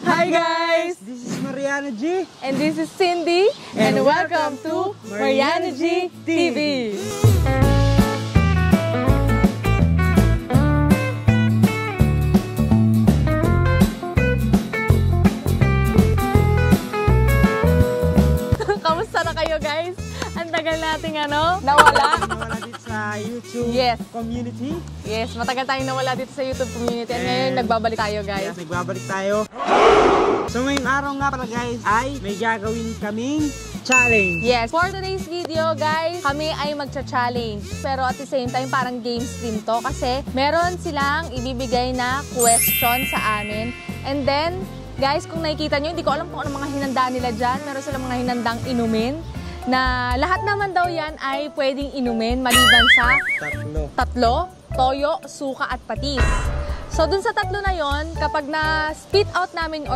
Hi guys! This is Mariano G. And this is Cindy. And welcome to Mariano G TV. Kamusta na kayo guys? Ang tagal nating nawala dito sa YouTube community. Yes, matagal tayong nawala dito sa YouTube community. And ngayon, nagbabalik tayo guys. Yes, nagbabalik tayo. So ngayong araw nga pala guys, ay may gagawin kaming challenge. Yes, for today's video guys, kami ay magcha-challenge. Pero at the same time, parang games din to. Kasi meron silang ibibigay na question sa amin. And then, guys, kung nakikita nyo, hindi ko alam kung ano mga hinanda nila dyan. Meron silang mga hinandang inumin. Na lahat naman daw yan ay pwedeng inumin maliban sa tatlo, toyo, suka at patis. So dun sa tatlo na yon, kapag na-spit out namin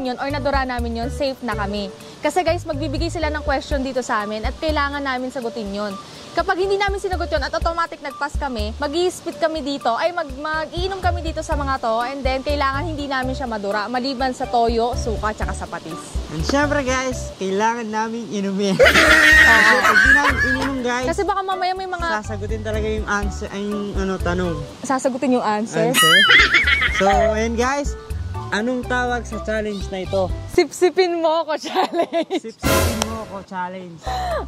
yun or nadura namin yun, safe na kami. Kasi guys, magbibigay sila ng question dito sa amin at kailangan namin sagutin yun. Kapag hindi namin sinagot yun at automatic nag-pass kami, mag-i-spit kami dito, ay mag-iinom kami dito sa mga to, and then kailangan hindi namin siya madura, maliban sa toyo, suka, tsaka sa patis. And syempre guys, kailangan namin inumin. Kasi pag di namin ininom guys, kasi baka mamaya may mga sasagutin talaga yung answer, ay yung tanong. Sasagutin yung answer? So, ayun guys, anong tawag sa challenge na ito? Sipsipin mo ako challenge. Sipsipin mo ako challenge.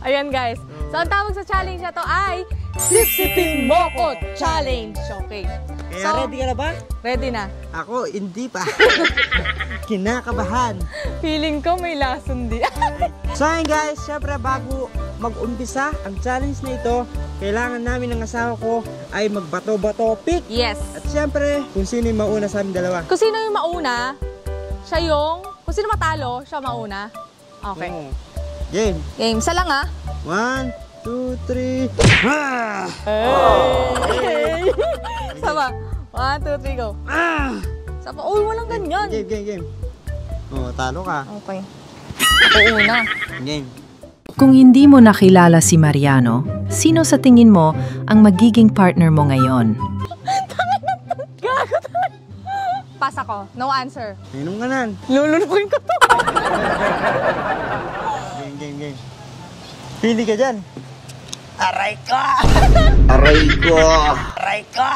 Ayan guys. So ang tawag sa challenge na to ay Sipsipin mo ako challenge. Okay. Kaya so, ready ka na ba? Ready na. Ako, hindi pa. Kinakabahan. Feeling ko may lason din. So ayun guys, syempre bago mag-umpisa ang challenge na ito, kailangan namin ng asawa ko ay magbato-bato pick. Yes. At syempre, kung sino yung mauna sa aming dalawa. Kung sino yung mauna, siya yung... Kung sino matalo, siya mauna. Okay. Game. Game. Isa lang 1, 2, 3. Hey! Sama. 1, 2, 3, go. Sama. Uy, walang ganyan. Game. Oh, talo ka. Okay. Ako una. Game. Kung hindi mo nakilala si Mariano, sino sa tingin mo ang magiging partner mo ngayon? Gago talaga. Pass ako. No answer. Inom ka nan. Lulunukin ko to. Game. Pili ka dyan. Aray ko! Aray ko! Aray ko!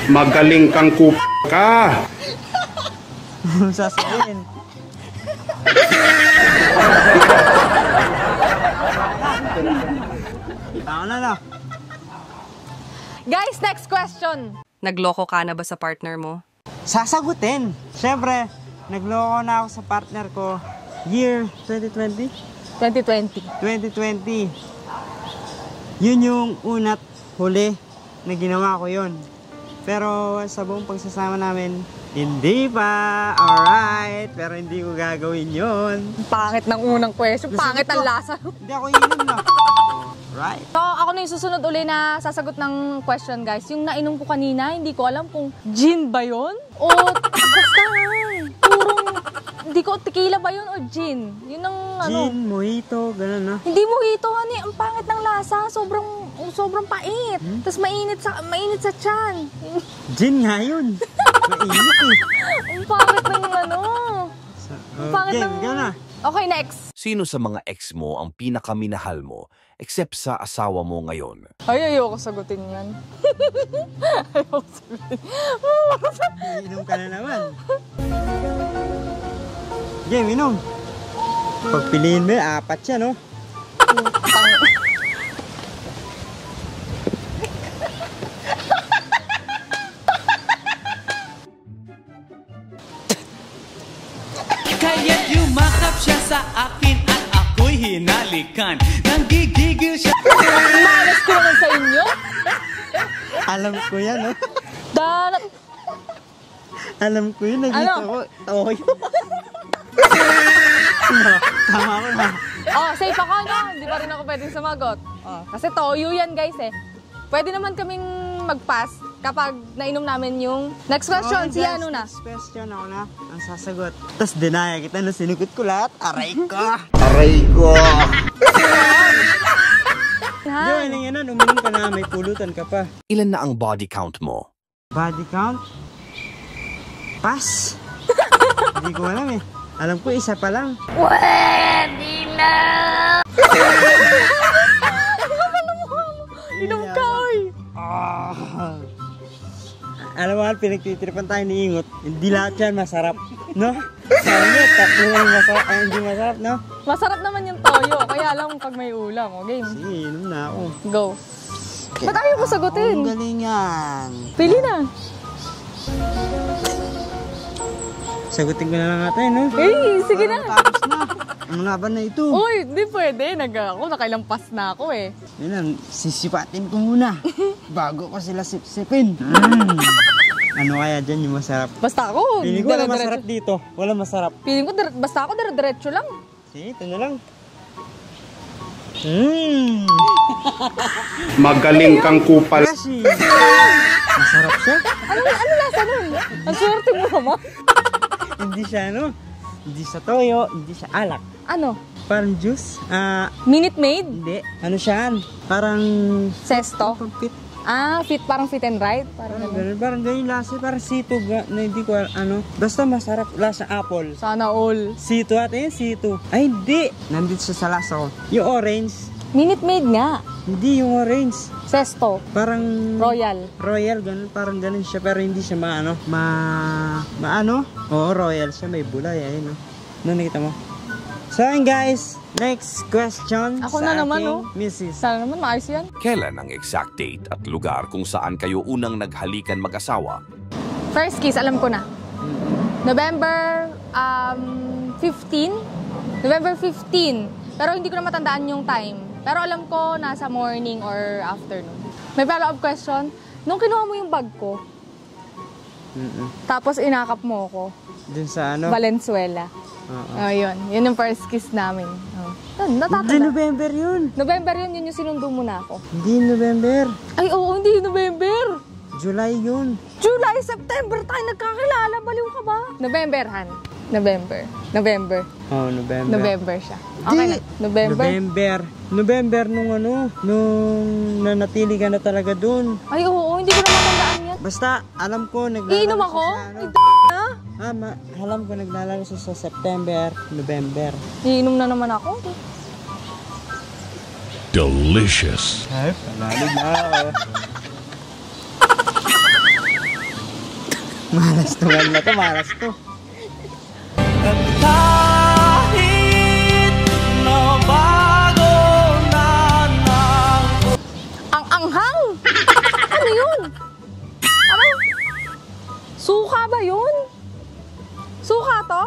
Magaling kang ka! Sasabihin. Tama na. Guys, next question. Nagloko ka na ba sa partner mo? Sasagutin. Siyempre, nagloko na ako sa partner ko. Year 2020? 2020. 2020. Yun yung una't huli na ginawa ko yun. Pero sa buong pagsasama namin, hindi pa. Alright. Pero hindi ko gagawin yun. Pangit ng unang question. Pangit ang lasa. Hindi ako inom na. Right. So, ako na yung susunod uli na sasagot ng question, guys. Yung nainom ko kanina, hindi ko alam kung gin ba yun? O basta purong, hindi ko, tequila ba yun o gin? Yun ang Gin, mojito, gano'n na. Hindi mojito, honey. Ang pangit ng lasa. Sobrang pait. Tapos mainit sa tiyan. Gin nga yun. Mainit eh. Ang pangit ng Ang pangit ng... Gano'n na. Okay, next. Sino sa mga ex mo ang pinakaminahal mo except sa asawa mo ngayon? Ay, ayoko sagutin yan. Ayoko sagutin. Inom ka na naman. Game, inom. Pagpiliin mo, 4 siya, no? Kaya't yumakap siya sa akin at ako'y hinalikan. Nanggigigil siya. Malas ko naman sa inyo. Alam ko yan, no? Alam ko yun, nagito ko. Toyo. Tama ko na. Oh, safe ako, no? Hindi pa rin ako pwedeng sumagot. Oh, kasi toyo yan, guys, eh. Pwede naman kaming mag-pass. kapag nainom namin yung next question. Okay, Si guys, ano na? Next question ako na ang sasagot. Tapos dinaya kita na sinugot ko lahat. Aray ko! Aray ko! Di, walang yan nun. Uminom ka na. May pulutan ka pa. Ilan na ang body count mo? Body count? Pass. Hindi ko alam eh. Alam ko isa pa lang. Inom ka, oy! Alam mo, pinagtitripan tayo ni Ingot. Hindi lahat yan masarap. No? Sabi niya, tatlo lang masarap. Ay, hindi masarap, no? Masarap naman yung toyo. Kaya lang pag may ulam. O, game. Sige, inom na ako. Go. Ba't ayaw mo sagutin? Ang galing yan. Pili na. Sagutin ko na lang natin, no? Eh, sige na. Tapos na. Ang laban na ito. Uy, hindi pwede. Nakailang pass na ako eh. Yun lang, sisipatin ko muna. Bago ko sila sipsipin. Ano kaya dyan yung masarap? Basta ako. Piling ko wala dire-diretso. masarap dito. Wala masarap. Piling ko, basta ako dire-diretso lang. Sige, ito na lang. Magaling kang kupal. Kasi, masarap siya. Ano lasa nun? Ang swerte mo naman. Hindi siya, ano? Hindi siya toyo, hindi siya alak. Ano? Parang juice. Minute Maid? Hindi. Ano siya? Parang... Sesto? Fit. Parang fit and right? Parang ganun. Parang ganyan lasa. Parang sito. Na hindi ko ano. Basta masarap. Lasa apple. Sana all. Sito ate yun, sito. Ay, hindi. Nandito siya sa lasa ko. Yung orange. Minute Maid nga. Hindi yung orange. Sesto. Parang... Royal. Royal, ganun. Parang ganun siya. Pero hindi siya maano. Maano? Oo, royal siya. May bulay. Ayun, no? Ano nakita mo? So, ayun guys. Next question. Ako sa na naman, aking no? Mrs. Sana naman maayos yan. Kailan ang exact date at lugar kung saan kayo unang naghalikan mag-asawa? First kiss, alam ko na. November 15? November 15. Pero hindi ko na matandaan yung time. Pero alam ko nasa morning or afternoon. May follow-up question. Nung kinuha mo yung bag ko, tapos inakap mo ako, Dun sa ano? Valenzuela. Oo. Oh, yun. Yun yung first kiss namin. Oh. Hindi Natatanda. November yun. November yun yung sinundo mo na ako. Hindi November. Ay, oo, hindi November. July yun. July, September tayo nagkakilala. Baliw ka ba? November, Han. November. Oh, November. November siya. Okay na. November. November nung ano, nung nanatili ka na talaga dun. Ay, oo, hindi ko na matandaan yan. Basta, alam ko, naglalaro Iinom siya ako? sa ano. Na? Alam ko, naglalaro siya sa September, November. Iinom na naman ako. Delicious. Ay, panalo na ako. Malas to, malas to. Kahit na bago na Ang anghang! Ano yun? Ano? Suka ba yun? Suka to?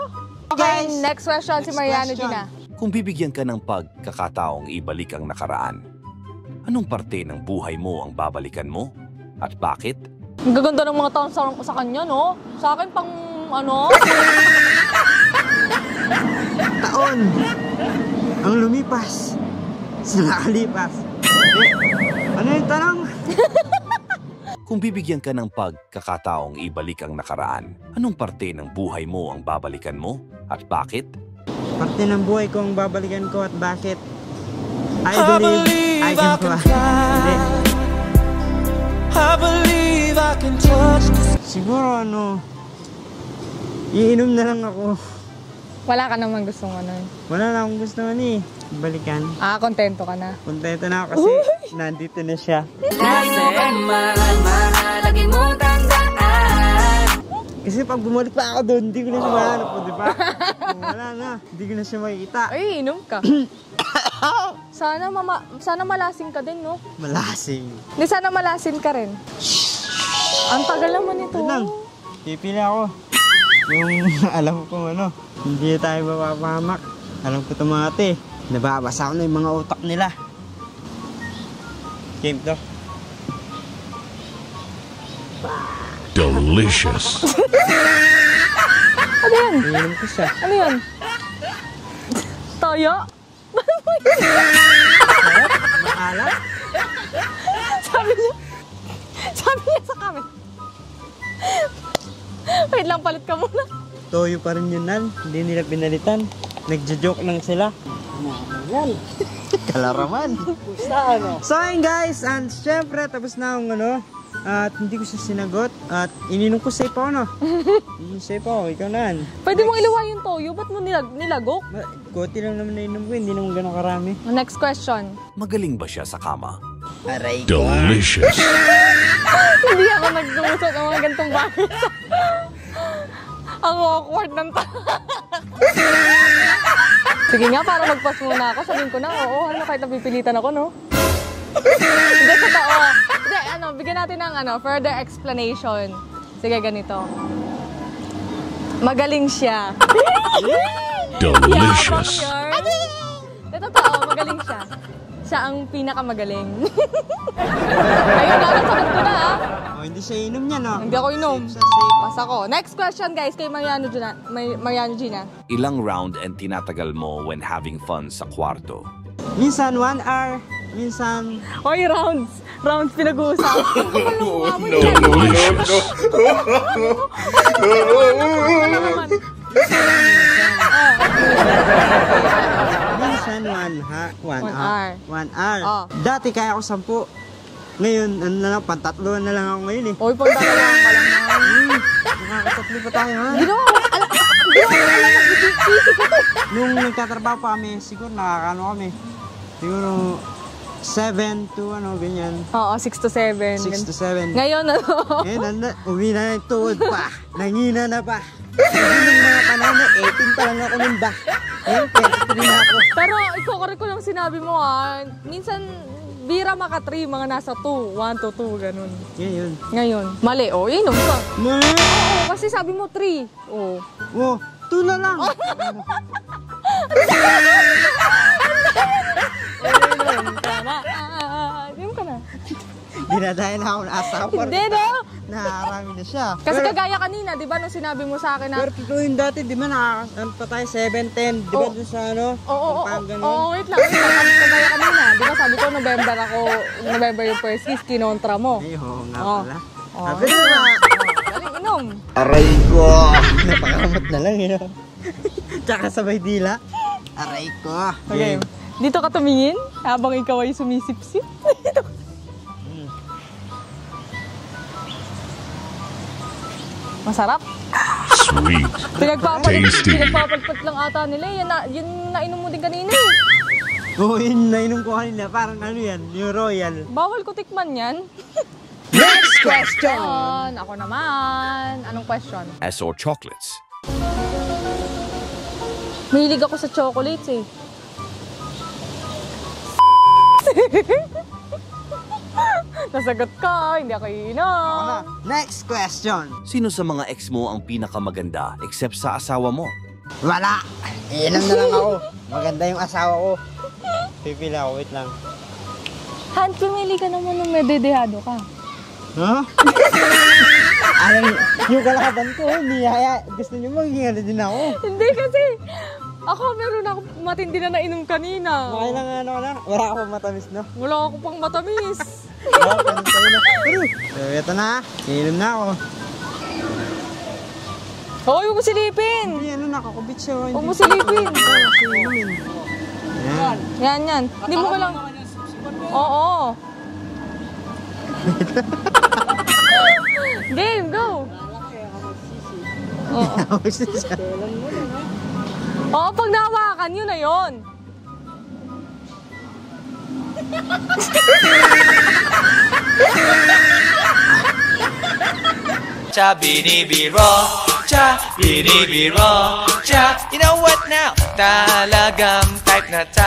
Okay, Guys, next question si next Mariano question. Gina. Kung bibigyan ka ng pagkakataong ibalik ang nakaraan, anong parte ng buhay mo ang babalikan mo? At bakit? Ang gaganda ng mga taon sa kanya, no? Sa akin, pang ano? Taon ang lumipas sa nakalipas. Ano yung tanong? Kung bibigyan ka ng pagkakataong ibalik ang nakaraan, anong parte ng buhay mo ang babalikan mo? At bakit? Parte ng buhay ko ang babalikan ko at bakit? I believe I can fly. Hindi. I believe I can touch the Siguro ano, iinom na lang ako. Wala ka naman gustong ano. Wala na akong gusto ni balikan. Kontento ka na. Kontento na ako kasi nandito na siya. Kasi pag bumalik pa ako doon, hindi ko na siya mahanap po, di ba? Wala na, hindi ko na siya makikita. Ay, inom ka. Sana malasing ka din, no? Malasing. Hindi, sana malasin ka rin. Ang tagal naman ito. Yun lang, pipili ako. Yung alam ko ano, hindi tayo mapapahamak. Alam ko itong mga ate, nababasa ko na yung mga utak nila. Game to. Delicious. Ano yan? Iinom ko siya. Ano yan? Toyo? Maalat? Sabi niya, Sabi niya sa camera. Wait lang, palit ka muna. Toyo pa rin yun, Nal. Hindi nila pinalitan. Nagja-joke lang sila. Yan. Kalaraman. So ayun guys, and syempre tapos na akong at hindi ko siya sinagot at ininom ko safe ako, no? Safe ako, ikaw na. Pwede mong iluwa yung toyo, ba't mo nilagok? Konti lang naman na inom ko, hindi naman ganun karami. Next question. Magaling ba siya sa kama? Aray ko. Delicious. Hindi ako nagdumusot ng mga gantong bagay. Ang awkward ng Sige nga, para mag-pass muna ako. Sabihin ko na, oo, kahit napipilitan ako, no? Hindi, totoo. Hindi, bigyan natin ng further explanation. Sige, ganito. Magaling siya. Delicious. Hindi, totoo, magaling siya. Siya ang pinakamagaling. Ayun, sagot ko na, ha? Oh, hindi siya inom niya, no? Hindi ako inom. Safe siya, safe. Pas ako. Next question, guys, kay Mariano Gina. Ilang round and tinatagal mo when having fun sa kwarto? Minsan 1 hour, minsan... Hoy, rounds! Rounds pinag-uusapan. Delicious. Minsan 1 hour. 1 hour. Oh. Dati kaya ko 10. Ngayon, pantatluan na lang ako ngayon eh. Hoy, pagdalawan ka lang naman. Nakakatatlo pa tayo, ha? Ginawa ko, Nung nagtatrabaho pa kami, siguro nakakano kami. Siguro 7 to ganyan. Oo, 6 to 7. 6 to 7. Ngayon, Ngayon, uwi na yung tuhod pa. Nangina na pa. Nung mga panahon na 18 pa lang ako nun ba. Ngayon, 23 na ako. Pero iko-correct ko lang sinabi mo, ha. Minsan, bira maka 3, mga nasa 2. 1 to 2, ganun. Yan. Ngayon, mali. O, inom ka. Ma! Oo, kasi sabi mo 3. Oo. Oh, 2 na lang. Inom ka na. Inom ka na. Dinadayan na ako ng asawa. Hindi, no? Naharami na siya. Kasi kagaya kanina, di ba, nung sinabi mo sa akin na... Pero totoo yung dati, di ba pa tayo 7-10, di ba dun sa Oo, wait lang. Kagaya kanina, di ba sabi ko, November yung first kiss, kinontra mo. Ay, oo nga Oo. pala. Oo. Sabi na nga. Galing inom. Aray ko. Napakamot na lang, Tsaka sabay dila. Aray ko. Okay. Dito ka tumingin, habang ikaw ay sumisip-sip. Masarap. Sweet. Tasty. Pinagpapalpat lang ata nila. Yun nainom mo din kanina eh. Oo, yun nainom ko kanina. Parang yan, yung royal. Bawal ko tikman yan. Next question! Ako naman. Anong question? As or chocolates? Mahilig ako sa chocolates eh. Nasagot ka, hindi ako iinom. Next question. Sino sa mga ex mo ang pinakamaganda except sa asawa mo? Wala. Iinom na lang ako. Maganda yung asawa ko. Pipila ako, wait lang. Han, pumili ka naman ng mededehado ka. Huh? Alam, yung kalaban ko, niyaya. Gusto niyo maging din ako. Hindi kasi, ako meron ako matindi na nainom kanina. Makailangan ako na. Wala ako matamis, no? Wala ako pang matamis. Wala ako na. Pero, ito na. Iinom na ako. Hoy, huwag mo silipin. Hindi, nakakubit siya. Huwag mo silipin. Yan. Yan. Hindi mo ba lang... Oo. Game, go. Oo. Oo, pag nahawakan, yun na yun. Cha binibiro, cha binibiro, cha. You know what now? Talagang type na cha.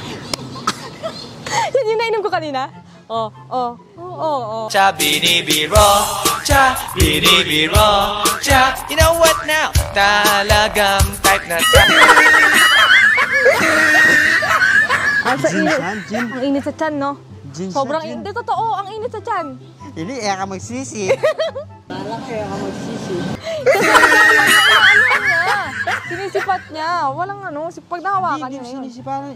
Yan yung nainom ko kanina. Oo. Cha binibiro, cha binibiro, cha. You know what now? Talagang type na cha. Ang sa Gin init. yan, gin. Ang init sa tiyan, no? Gin siya, Sobrang gin. init. Totoo, ang init sa tiyan. Hindi, ka magsisi. Kasi ano niya. Sinisipat niya. Walang pag nahawakan Hindi niya ko yun. sinisiparan.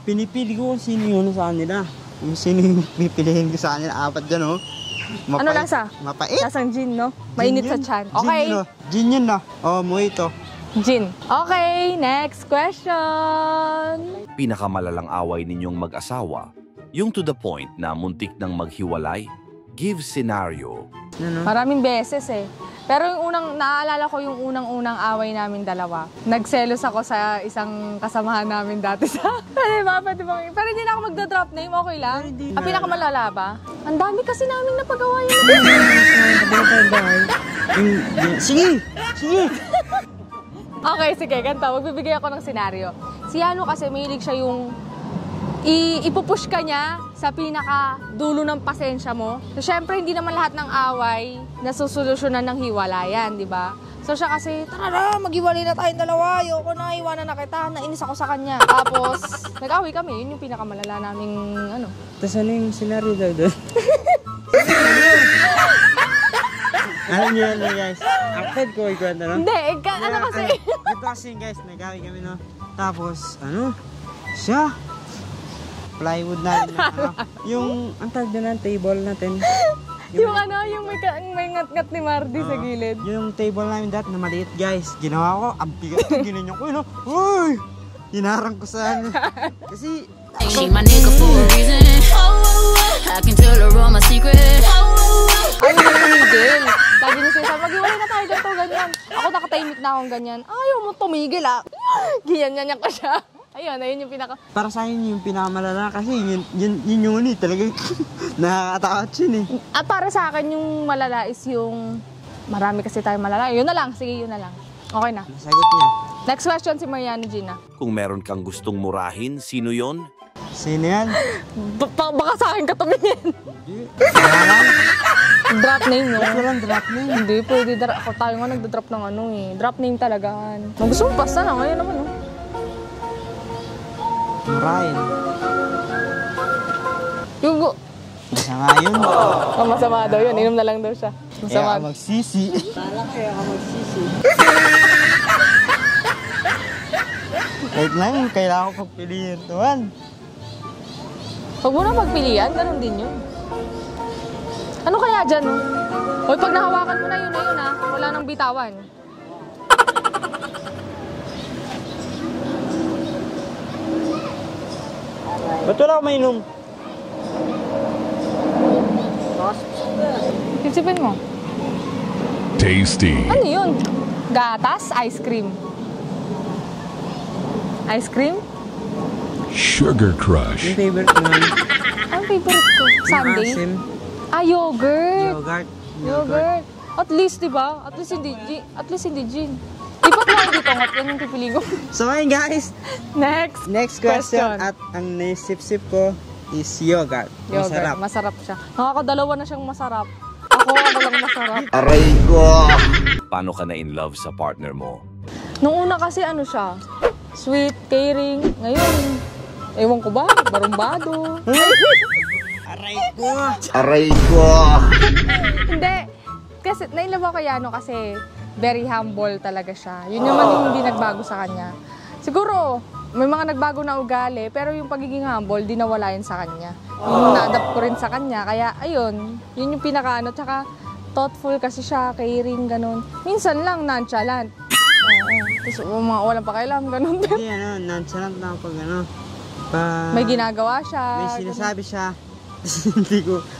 Pinipili ko kung sino yun sa kanila. Kung sino yung pipilihin ko sa kanila. 4 dyan, oh. Ano lasa? Mapait. Lasang gin, no? Mainit sa tiyan. Okay. Gin yun, no? Oh, mojito. Gin. Okay, next question. Pinakamalalang away ninyong mag-asawa, yung to the point na muntik nang maghiwalay? Give scenario. Ano? Maraming beses eh. Pero yung naaalala ko yung unang-unang away namin dalawa. Nagselos ako sa isang kasamahan namin dati sa... Pero hindi na ako magda-drop name, okay lang? Ang pinakamalala ba? Ang dami kasi namin napagawa yun. Sige! Sige! Okay, sige, ganito. Magbibigay ako ng senaryo. Si Yano kasi mahilig siya yung ipupush ka niya sa pinaka-dulo ng pasensya mo. So, syempre, hindi naman lahat ng away nasusolusyonan ng hiwalayan, di ba? So, siya kasi, tara na, maghiwalay na tayong dalawa. Ayoko na, iwanan na kita. Nainis ako sa kanya. Tapos, nag-away kami. Yun yung pinakamalala naming, ano. Tapos ano yung scenario daw doon? Alam niyo yan, guys. After ko ikwento, no? Hindi, ano kasi? Ito kasi, guys, nag-away kami, no? Tapos, ano? Siya. Plywood natin na, yung, ang tawag doon ang table natin. Yung ano, yung may ngat-ngat ni Mardy sa gilid. Yung table namin dati na maliit, guys. Ginawa ko, ang bigat ko, ginanyan ko, no? Uy! Hinarang ko sa ano. Kasi, She my nigga for a reason. I can tell her all my secrets. Ay, tumigil. Sabi niya siya, mag-iwalay na tayo dito, ganyan. Ako nakatahimik na akong ganyan. Ayaw mo tumigil, ah. Ganyan ko siya. Ayun yung pinaka... para sa akin yung pinakamalala kasi yun yung ano talaga nakakatakot yun eh. At para sa akin yung malala is yung... Marami kasi tayong malala. Yun na lang, sige, yun na lang. Okay na. Nasagot niya. Next question si Mariano Gina. Kung meron kang gustong murahin, sino yon? Sino yan? Baka sa akin ka tumingin. Drop name, no? Walang drop name. Hindi, pwede. Ako tayo nga nagda-drop ng ano eh. Drop name talaga. Gusto mo pasta na, ngayon naman, no? Ryan. Yung... Masama yun. Oh, masama daw yun. Inom na lang daw siya. Kaya Masama. ka magsisi. Para kaya ka magsisi. Wait lang, kailangan ko pagpiliin tuwan. Huwag mo na magpilian, ganun din yun. Ano kaya dyan, no? Hoy, pag nahawakan mo na yun, ha? Wala nang bitawan. Ba't wala ako mainom? Sipsipin mo. Tasty. Ano yun? Gatas? Ice cream? Ice cream? Sugar Yung Crush. favorite ko man. Ang favorite ko? Sundae? Asim. Ah, yogurt. Yogurt. Yogurt. At least, di ba? At least hindi gin. Ipat lang dito, ngot yan yung pipili ko. So ngayon guys, Next question. At ang naisip-sip ko is yogurt. Yogurt. Masarap. Masarap siya. Nakakadalawa na siyang masarap. Ako lang masarap. Aray ko! Paano ka na in love sa partner mo? Nung una kasi ano siya, sweet, caring. Ngayon, ewan ko ba, barumbado. Aray ko! Aray ko! Hindi. Kasi, nainlove ako kay Yano kasi very humble talaga siya. Yun naman yung hindi nagbago sa kanya. Siguro, may mga nagbago na ugali, pero yung pagiging humble, di nawala yun sa kanya. Yung na-adapt ko rin sa kanya. Kaya, ayun, yun yung pinaka-ano. Tsaka, thoughtful kasi siya, caring, ganun. Minsan lang, nonchalant. Tapos, mga walang pakialam, ganun. Hindi, nonchalant na pag May ginagawa siya. may sinasabi siya.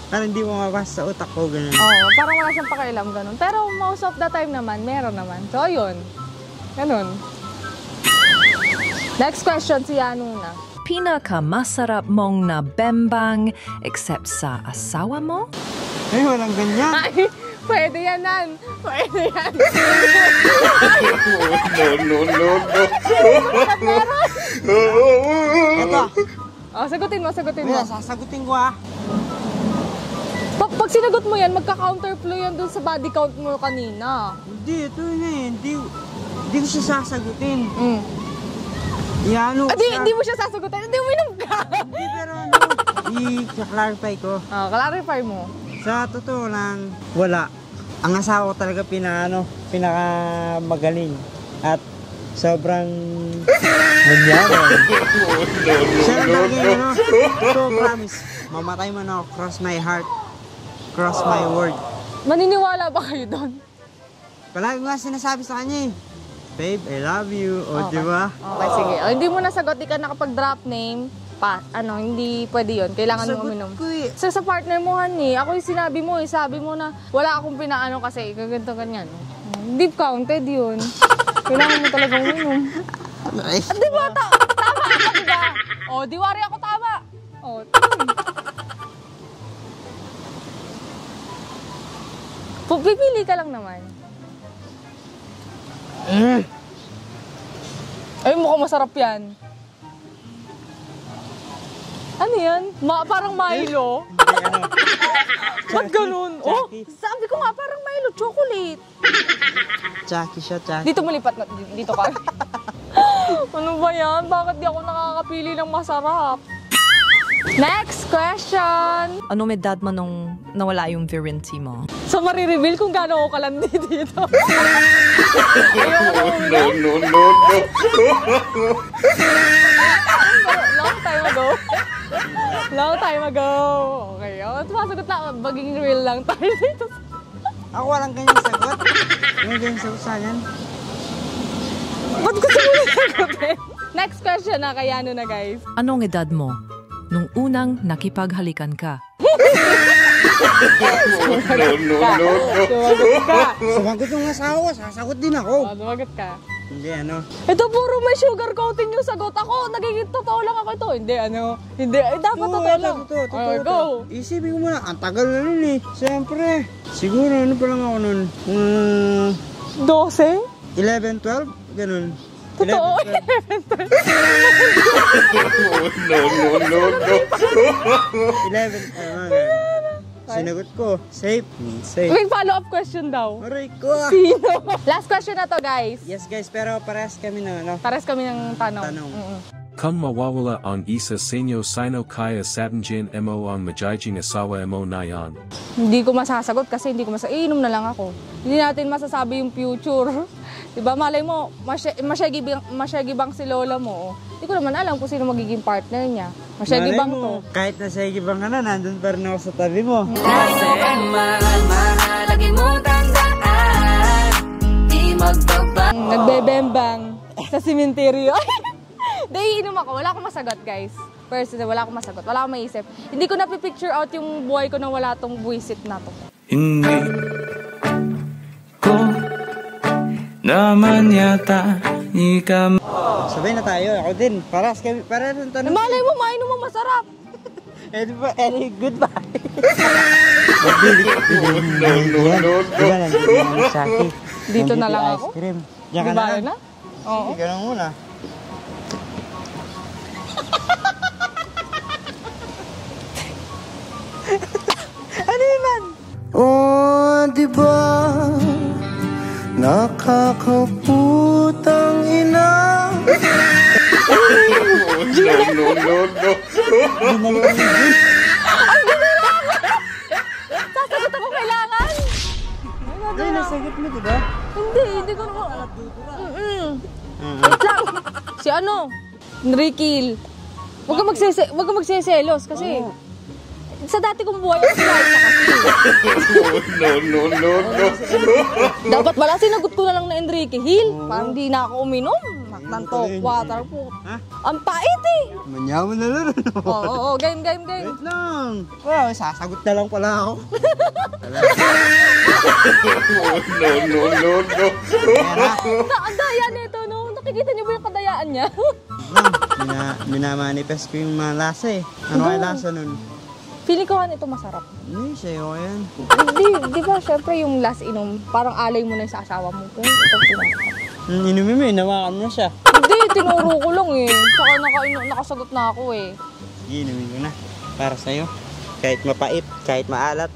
Parang hindi mo mabasa sa utak ko, ganun. Oo, parang wala siyang pakialam, ganun. Pero most of the time naman, meron naman. So, ayun. Ganun. Next question, si Yano na. Pinakamasarap mong nabembang except sa asawa mo? Ay, walang ganyan. Ay, pwede yan, Nan. Pwede yan. Ito, Oh, sagutin mo. may sasagutin ko ah. Pag sinagot mo yan, magka-counterflow yan dun sa body count mo kanina. Hindi, ito na eh. Hindi ko siya sasagutin. Iano ko siya. Hindi mo siya sasagutin. Hindi mo inom ka. Hindi, pero i-clarify ko. Oh, clarify mo. Sa totoo lang, wala. Ang asawa ko talaga pinaka magaling. At sobrang manyaman. Siya lang talaga So promise, mamatay man ako, cross my heart. cross my word. Maniniwala ba kayo doon? Palagi nga sinasabi sa kanya eh. Babe, I love you. O, Okay. diba? Okay, sige. O, hindi mo nasagot, di ka nakapag-drop name. Hindi pwede yun. Kailangan mo uminom. Sagot ko eh. Sa partner mo, honey, ako yung sinabi mo eh. Sabi mo na wala akong pinaano kasi gaganto ganyan. Deep counted yun. Kailangan mo talaga uminom. Ay, At di ba, tama ako, di ba? O, di wari ako tama. O, pipili ka lang naman. Ay, mukhang masarap yan. Ano yan? Parang Milo? Ba't ganun? Oh, sabi ko nga, parang Milo, chocolate. Chucky siya, Chucky. Dito malipat na, dito ka. Ano ba yan? Bakit di ako nakakapili ng masarap? Next question! Ano may dad mo nung nawala yung virginity mo? So, marireveal kung gaano ako kalandi dito. Ayoko na uminom. no. Long time ago. Long time ago. Okay, sumasagot na. Maging real lang tayo dito. Ako walang ganyang sagot. Walang ganyang sagot sa akin. Ba't gusto mo na sagutin? Next question na, kaya ano na guys. Anong edad mo nung unang nakipaghalikan ka? Sumagot ka. Sumagot yung asawa ko, sasagot din ako. Sumagot ka. Hindi, ano. Ito puro may sugar coating yung sagot. Ako, nagiging totoo lang ako ito. Hindi, Hindi, dapat totoo lang. Totoo. Go. Isipin ko muna, ang tagal na nun eh. Siyempre. Siguro, ano pa lang ako nun? 12? 11, 12? Ganun. Totoo. 11, sinagot ko. Safe. Safe. May follow-up question daw. Aray ko. Sino? Last question na to, guys. Yes guys, pero parehas kami na ano. Pares kami ng tanong. Tanong. Kung mawawala ang isa senyo sino kaya satanjin mo ang magiging asawa mo na yan. Hindi ko masasagot kasi hindi ko iinom na lang ako. Hindi natin masasabi yung future. Diba, malay mo, masyagi bang si lola mo? Hindi ko naman alam kung sino magiging partner niya. Masyagi Malay bang mo, to? kahit nasa igibang ka na, nandun pa rin ako sa tabi mo. Lagi mo tandaan, di magbaba. Nagbebembang sa simenteryo. Dahil iinom ako, wala akong masagot guys. Personally, wala akong masagot, wala akong maisip. Hindi ko na-picture out yung buhay ko na wala tong buwisit na to. Hindi ko naman yata ikaw. Sabay na tayo, ako din. Parehas kami, parehas ng tanong. Malay mo, mainom mo masarap. Any goodbye. No. Diba, nandito na sa akin. Dito na lang Nandito ako? ice cream. Diyan ka Diba na. na? Oo. Sige ka na muna. Ano yun, man? Oh, di ba nakakaputang ina? Sasagot ako kailangan. Ay, nasagot mo, diba? Hindi ko naman. Wait lang. Si Enrique. Huwag ka magseselos kasi sa dati kong buhay ako sila na kasi. No. Dapat pala sinagot ko na lang na Enrique Hill. Parang di na ako uminom. Nanto, water po. Ha? Ang pait eh. Manyaman na lang. Oo, game. Wait lang. Wow, sasagot na lang pala ako. No. Ang daya nito, no? Nakikita niyo ba yung kadayaan niya? Minamanifest ko yung mga lasa eh. Ano kaya lasa nun? Feeling ko ito masarap. Hindi, sa'yo ko yan. Di ba, syempre yung last inom, parang alay mo na sa asawa mo. Kung ito pinaka. Inumin mo, inawakan mo siya. Hindi, tinuro ko lang eh. Tsaka nakasagot na ako eh. Sige, inumin ko na. Para sa'yo. Kahit mapait, kahit maalat.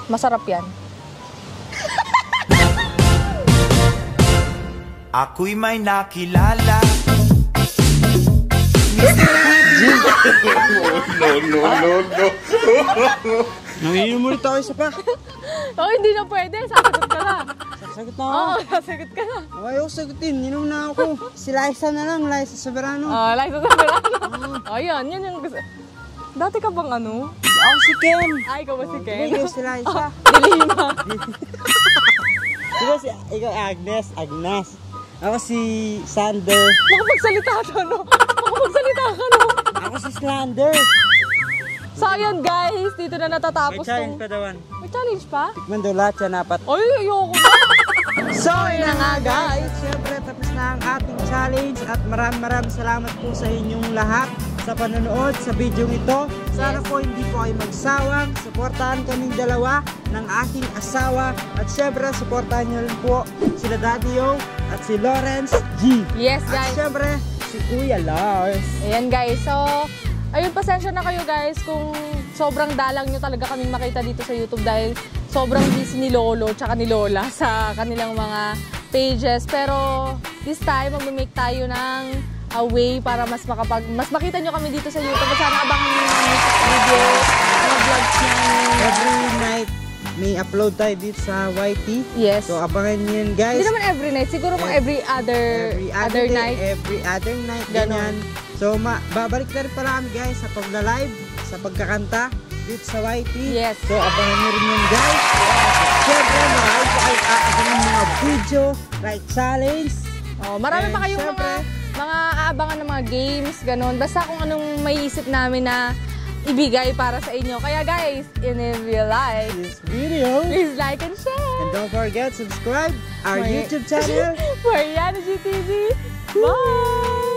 Masarap yan. Ako'y may nakilala. No. Nanginom ulit ako isa pa. Hindi na pwede. Sasagot ka na. Sasagot na ako. Oo, sasagot ka na. Ayaw ko sagutin, inom na ako. Si Liza na lang, Liza Soberano. Liza sa verano. Ayan, yan yung gusto. Dati ka bang Ako si Ken. Ay, ikaw ba si Ken? Ikaw sila isa. Dilima. Diba ikaw Agnes? Ako si Sander. Makapagsalita ka, no? Makapagsalita ka, no? Ako si Slander. So, ayun guys, dito na natatapos May challenge tong... pa dawan. May challenge pa? Tikman daw lahat yan apat. Ay, ayoko na. So, yun na nga guys. Siyempre, tapos na ang ating challenge at maraming salamat po sa inyong lahat sa panonood sa video ito. Sana po hindi po kayo magsawang. Suportahan kaming dalawa ng aking asawa. At siyempre, suportahan nyo rin po sila Daddy O at si Lawrence G. Yes, At guys. siyempre, si Kuya Lars. Ayan guys, so ayun, pasensya na kayo guys kung sobrang dalang nyo talaga kaming makita dito sa YouTube dahil sobrang busy ni Lolo tsaka ni Lola sa kanilang mga pages. Pero this time, mag-make tayo ng a way para mas makita nyo kami dito sa YouTube. Sana abangan nyo yung music video, mga vlogs namin. Every night, may upload tayo dito sa YT. Yes. So, abangan nyo yun guys. Hindi naman every night, siguro mga every other day, night. Every other night, Ganon. ganyan. So, babalik na rin pala kami guys sa pagla-live, sa pagkakanta dito sa YT. Yes. So, abangan nyo rin yun guys. Siyempre, marami pa kayo aabangan mga video, like challenge. Oh, marami And pa kayong syempre, mga aabangan ng mga games, ganun. Basta kung anong maiisip namin na ibigay para sa inyo. Kaya guys, if you like this video. please like and share. And don't forget, subscribe our My- YouTube channel. For Yana GTV. Bye!